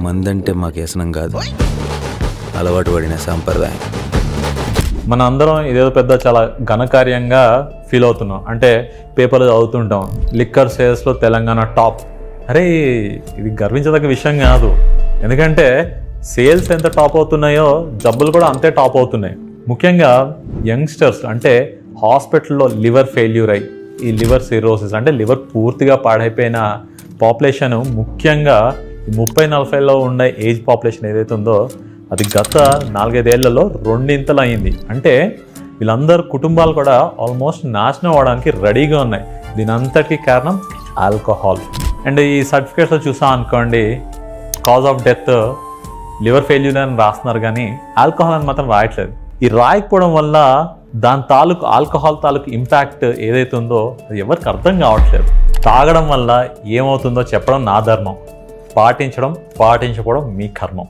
మందంటే మాకు వ్యసనం కాదు, అలవాటు పడిన సాంప్రదాయం. మన అందరం ఇదేదో పెద్ద చాలా ఘనకార్యంగా ఫీల్ అవుతున్నాం. అంటే పేపర్లు చదువుతుంటాం, లిక్కర్ సేల్స్లో తెలంగాణ టాప్. అరే ఇది గర్వించదగ్గ విషయం కాదు, ఎందుకంటే సేల్స్ ఎంత టాప్ అవుతున్నాయో జబ్బులు కూడా అంతే టాప్ అవుతున్నాయి. ముఖ్యంగా యంగ్స్టర్స్, అంటే హాస్పిటల్లో లివర్ ఫెయిల్యూర్ అయ్యి ఈ లివర్ సిరోసిస్ అంటే లివర్ పూర్తిగా పాడైపోయిన పాపులేషన్, ముఖ్యంగా 30-40లో ఉండే ఏజ్ పాపులేషన్ ఏదైతే ఉందో అది గత 4-5 ఏళ్లలో 2 అయింది. అంటే వీళ్ళందరూ కుటుంబాలు కూడా ఆల్మోస్ట్ నాశనం అవ్వడానికి రెడీగా ఉన్నాయి. దీని అంతటికీ కారణం ఆల్కహాల్. అండ్ ఈ సర్టిఫికేట్స్లో చూసాం అనుకోండి, cause of death liver failure అని రాస్తున్నారు, కానీ ఆల్కహాల్ అని మాత్రం రాయట్లేదు. ఈ రాయకపోవడం వల్ల దాని తాలూకు ఆల్కహాల్ తాలూకు ఇంపాక్ట్ ఏదైతే ఉందో అది ఎవరికి అర్థం కావట్లేదు. తాగడం వల్ల ఏమవుతుందో చెప్పడం నా ధర్మం, పాటించకపోవడం మీ కర్మం.